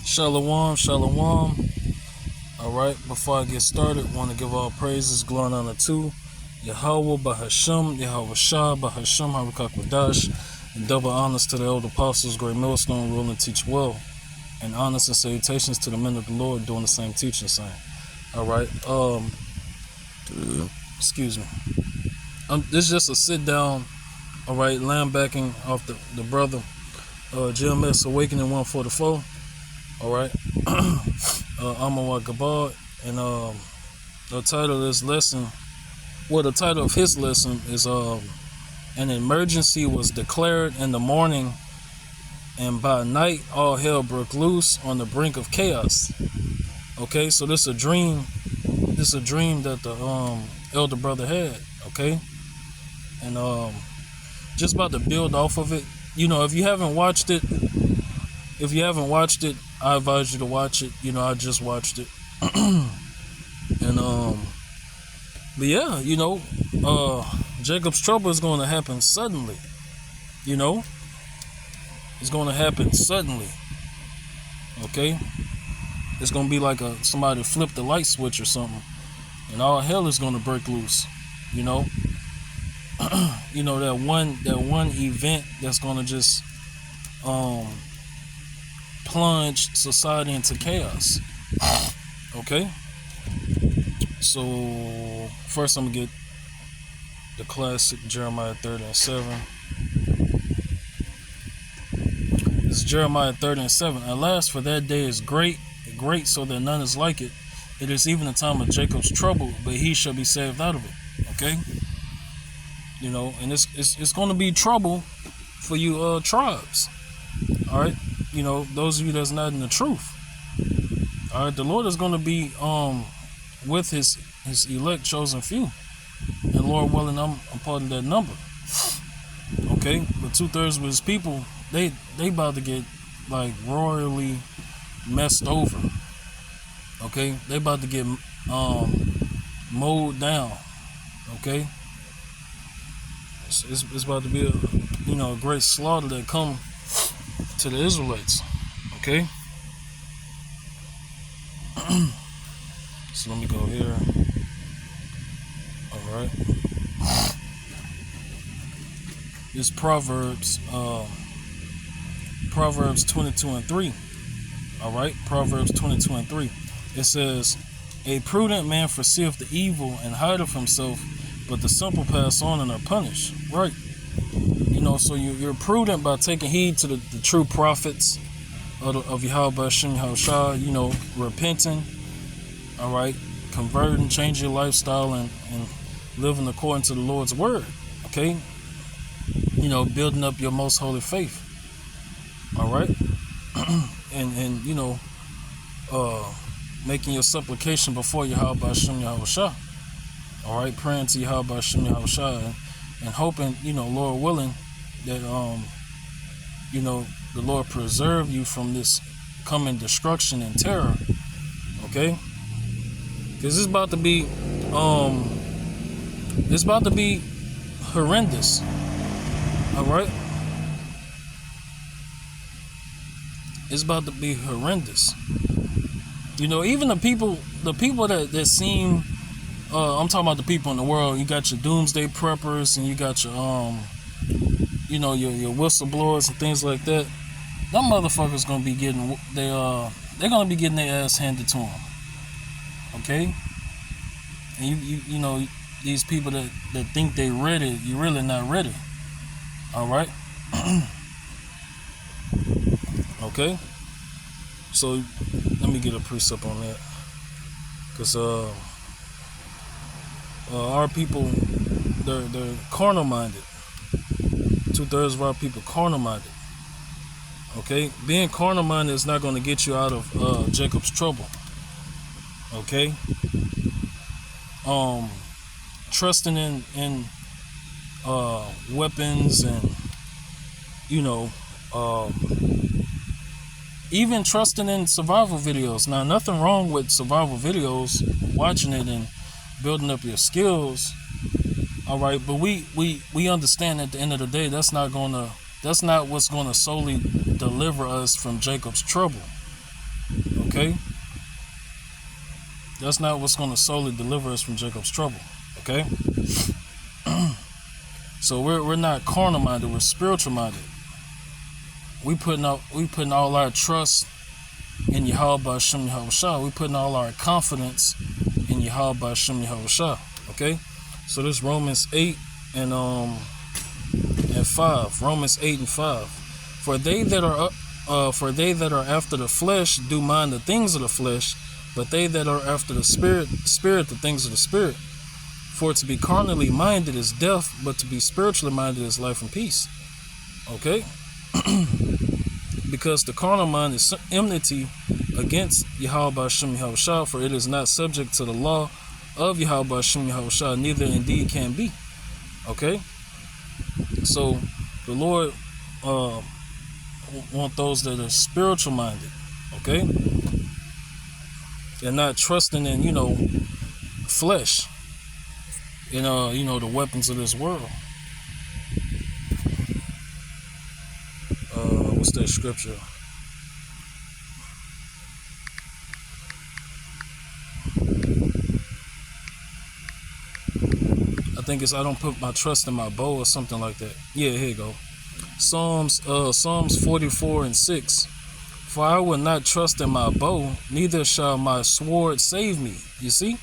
Shalom, shalom. All right, before I get started, want to give all praises, glory, and honor to Yahweh Bahasham, Yahweh Shah Bahasham, Harakak and double honors to the elder apostles, great millstone, rule and teach well, and honors and salutations to the men of the Lord doing the same teaching, same. All right, excuse me. This is just a sit down. All right, lambacking off the brother, GMS Awakening 144. All right, Amawat Gabad, and the title of this lesson, the title of his lesson is an emergency was declared in the morning, and by night all hell broke loose on the brink of chaos. Okay, so this is a dream. This is a dream that the elder brother had. Okay, and just about to build off of it. You know, if you haven't watched it, I advise you to watch it. You know, I just watched it. And but yeah, you know, Jacob's trouble is going to happen suddenly. You know, it's going to happen suddenly. Okay, it's going to be like somebody flipped the light switch or something, and all hell is going to break loose. You know, you know that one event that's going to just plunge society into chaos. Okay, so first I'm gonna get the classic Jeremiah 30:7. This is Jeremiah 30:7. Alas, for that day is great, so that none is like it. It is even the time of Jacob's trouble, but he shall be saved out of it. Okay, you know, and it's going to be trouble for you tribes. All right, you know, those of you that's not in the truth. All right, the Lord is going to be with his elect chosen few, and Lord willing, I'm part of that number. Okay, but 2/3 of his people, they about to get like royally messed over. Okay, they about to get mowed down. Okay, it's about to be a great slaughter that come to the Israelites. Okay. So let me go here. All right. It's Proverbs 22:3. All right. Proverbs 22:3. It says, "A prudent man foreseeth the evil and hideth himself, but the simple pass on and are punished." Right. You know, so you're prudent by taking heed to the true prophets of Yahweh Shem Yahushua, you know, repenting, all right, converting, changing your lifestyle, and living according to the Lord's word, okay? You know, building up your most holy faith, all right? and you know, making your supplication before Yahweh Shem Yahushua, all right, praying to Yahweh Shem Yahushua, and hoping, you know, Lord willing, that you know, the Lord preserve you from this coming destruction and terror. Okay, because it's about to be horrendous. All right, it's about to be horrendous. You know, even the people that seem I'm talking about the people in the world. You got your doomsday preppers, and you got your you know, your whistleblowers and things like that. Them motherfuckers gonna be getting they're gonna be getting their ass handed to them. Okay, and you know, these people that think they ready, you're really not ready. All right. Okay. So let me get a precept on that, because our people, they're carnal minded. 2/3 of our people carnal minded. Okay, being carnal minded is not going to get you out of Jacob's trouble. Okay, trusting in weapons, and you know, even trusting in survival videos. Now, nothing wrong with survival videos, watching it and building up your skills. All right, but we understand at the end of the day, that's not what's gonna solely deliver us from Jacob's trouble. Okay? That's not what's going to solely deliver us from Jacob's trouble. Okay? So we're not carnal minded, we're spiritual minded. We putting all our trust in Yahweh B'Shem Yahushua. We putting all our confidence in Yahweh B'Shem Yahushua. Okay? So this Romans 8 and 5. Romans 8 and 5. For they that are after the flesh do mind the things of the flesh, but they that are after the spirit the things of the spirit. For to be carnally minded is death, but to be spiritually minded is life and peace. Okay? Because the carnal mind is enmity against Yahweh B'Shem Yahushua, for it is not subject to the law of Yahweh B'Shem Yahushua, neither indeed can be. Okay? So the Lord want those that are spiritual minded. Okay? They're not trusting in, flesh. The weapons of this world. What's that scripture? I think it's I don't put my trust in my bow or something like that. Yeah, here you go. Psalms 44 and 6. For I will not trust in my bow, neither shall my sword save me. You see?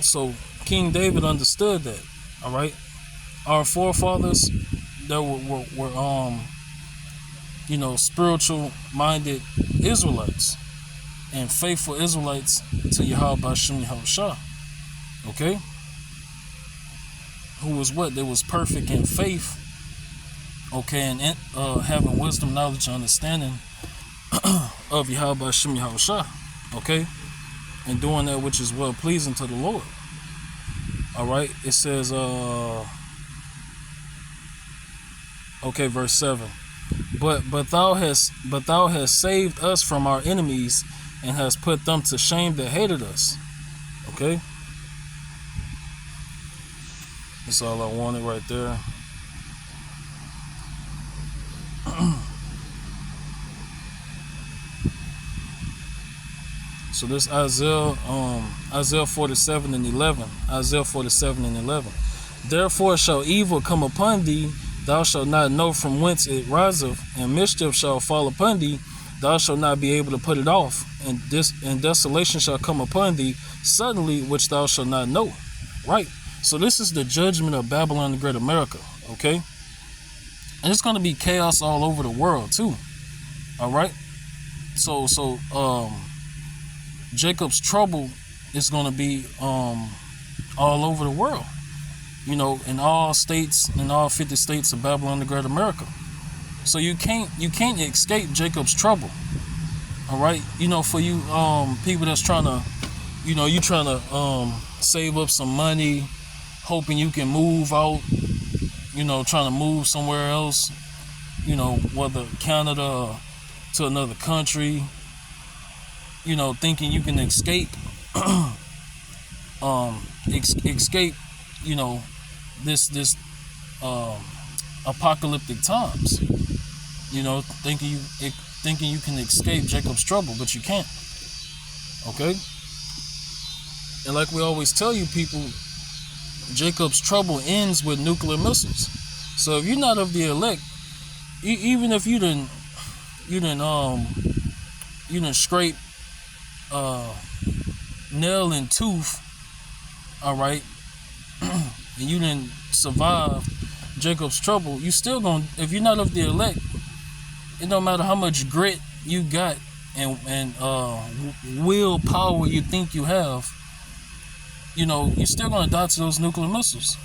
So King David understood that. All right? Our forefathers that were spiritual minded Israelites and faithful Israelites to Yahweh B'Shem Yahushua. Okay? Who was what? They was perfect in faith. Okay, and having wisdom, knowledge, and understanding of Yahweh B'Shem Yahushua. Okay? And doing that which is well pleasing to the Lord. Alright, it says verse 7. But thou hast saved us from our enemies and hast put them to shame that hated us. Okay? That's all I wanted right there. So this Isaiah 47 and 11. Isaiah 47 and 11. Therefore shall evil come upon thee, thou shalt not know from whence it riseth, and mischief shall fall upon thee, thou shalt not be able to put it off, and desolation shall come upon thee suddenly, which thou shalt not know. Right? So this is the judgment of Babylon the Great America. Okay? And it's going to be chaos all over the world too. All right? So Jacob's trouble is going to be all over the world. In all states, in all 50 states of Babylon the Great America. So you can't escape Jacob's trouble. All right? For you people that's trying to, you trying to save up some money, hoping you can move out, trying to move somewhere else, whether Canada or to another country, thinking you can escape this apocalyptic times, thinking you can escape Jacob's trouble, but you can't. Okay? And like we always tell you people, Jacob's trouble ends with nuclear missiles. So if you're not of the elect, even if you didn't scrape nail and tooth, all right, and you didn't survive Jacob's trouble, you still gonna, if you're not of the elect, it don't matter how much grit you got and willpower you think you have, you're still gonna die to those nuclear missiles.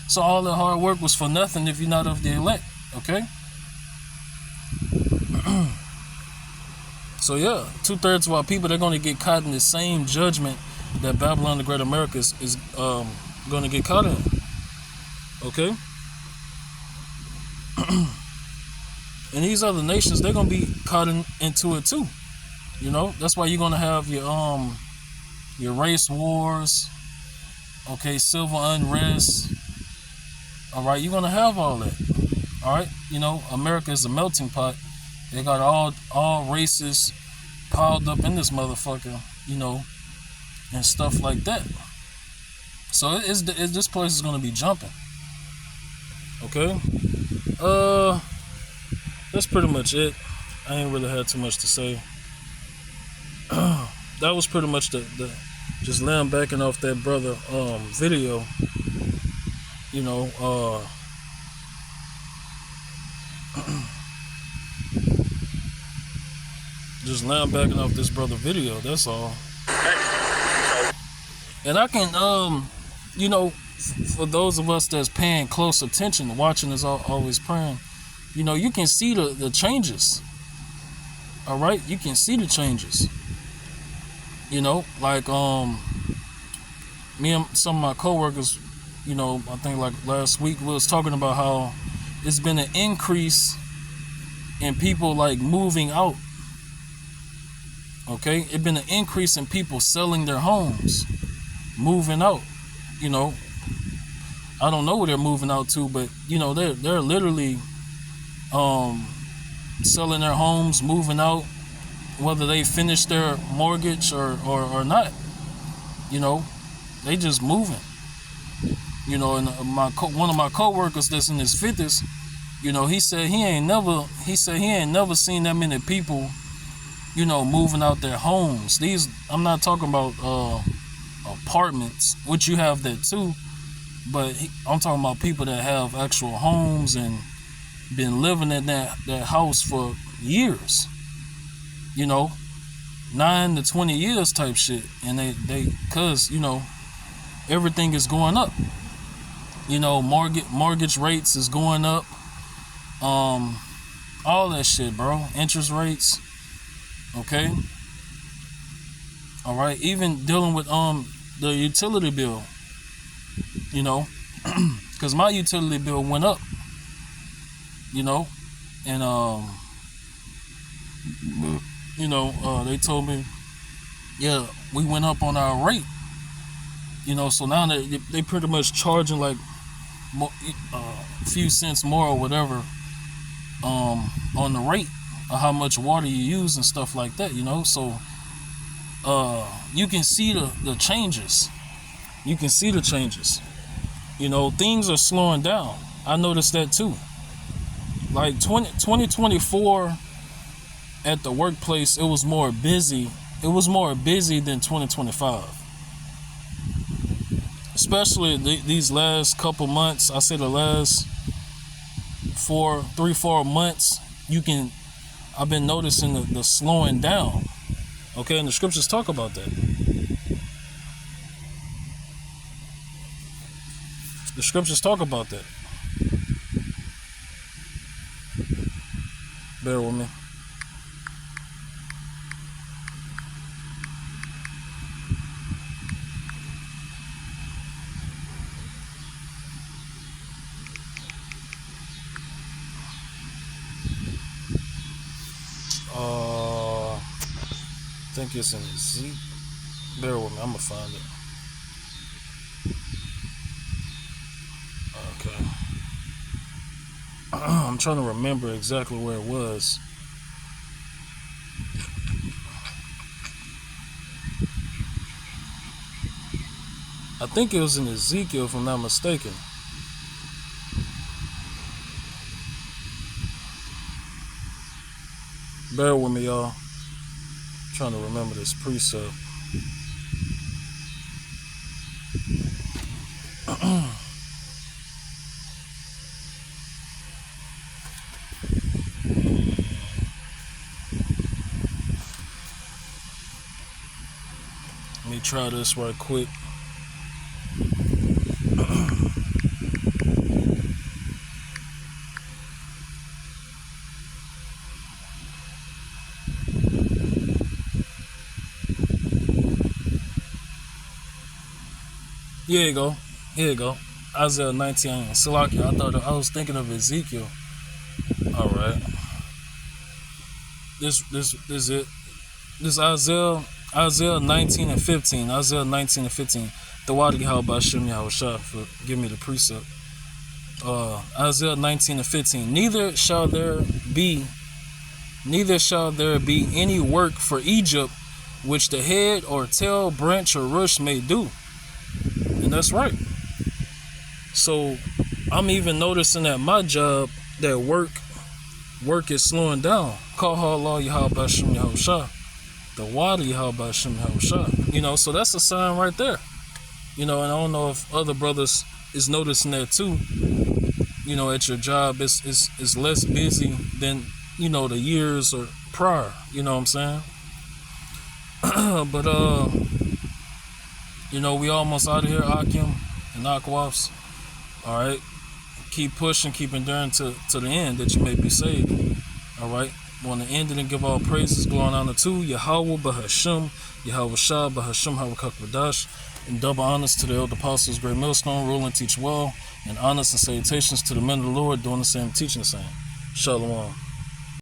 So all that hard work was for nothing if you're not of the elect. Okay? So yeah, 2/3 of our people, they're gonna get caught in the same judgment that Babylon the Great America is gonna get caught in. Okay? And these other nations, they're gonna be caught into it too. That's why you're gonna have your race wars, okay, civil unrest. All right, you're gonna have all that. All right, America is a melting pot, They got all races piled up in this motherfucker, you know, and stuff like that. So this place is gonna be jumping. Okay. That's pretty much it. I ain't really had too much to say. That was pretty much the just laying backing off that brother video. You know, just laying backing off this brother video. That's all. And I can you know, for those of us that's paying close attention, watching is always praying. You know, you can see the changes. All right, you can see the changes. You know, like me and some of my coworkers, you know, I think like last week we was talking about how it's been an increase in people like moving out. Okay, it's been an increase in people selling their homes, moving out. You know, I don't know where they're moving out to, but you know they're literally selling their homes, moving out, whether they finish their mortgage or not. You know, they just moving. You know, and one of my coworkers that's in his 50s, you know, he said he ain't never seen that many people, you know, moving out their homes. I'm not talking about apartments, which you have that too, but I'm talking about people that have actual homes and been living in that house for years. You know, 9 to 20 years type shit, and they cause you know everything is going up. You know, mortgage rates is going up. All that shit, bro. Interest rates. Okay. All right. Even dealing with the utility bill. You know, because my utility bill went up. You know, and you know, they told me, yeah, we went up on our rate. You know, so now they pretty much charging like a few cents more or whatever on the rate of how much water you use and stuff like that. You know, so you can see the changes. You can see the changes. You know, things are slowing down. I noticed that too. Like 2024 at the workplace, it was more busy. It was more busy than 2025. Especially these last couple months. I say the last 3-4 months. I've been noticing the slowing down. Okay, and the scriptures talk about that. The scriptures talk about that. Bear with me. I think it's in Z. Bear with me, I'm gonna find it. Okay. I'm trying to remember exactly where it was. I think it was in Ezekiel, if I'm not mistaken. Bear with me, y'all. I'm trying to remember this precept. Let me try this right quick. Here you go. Here you go. Isaiah 19. Salakia. I was thinking of Ezekiel. All right. This is it. This Isaiah 19 and 15. Isaiah 19 and 15. The Wadi Halbashim Yahushua for give me the precept. Isaiah 19 and 15. Neither shall there be neither shall there be any work for Egypt which the head or tail, branch or rush may do. And that's right. So I'm even noticing at my job that work is slowing down. Call Allah Yahweh Shem Yahushua. The water Yahweh Shem Yahushua. You know, so that's a sign right there. You know, and I don't know if other brothers is noticing that too. You know, at your job is less busy than, you know, the years or prior. You know what I'm saying? But you know, we almost out of here, Akim and Aquafs. Alright. Keep pushing, keep enduring to the end that you may be saved. Alright. Want to end it and give all praises, glory and honor to Yahweh Bahashim, Yahweh Shah Bahashim Harakak Badash, and double honors to the elder apostles, great millstone, rule and teach well, and honors and salutations to the men of the Lord doing the same, teaching the same. Shalom.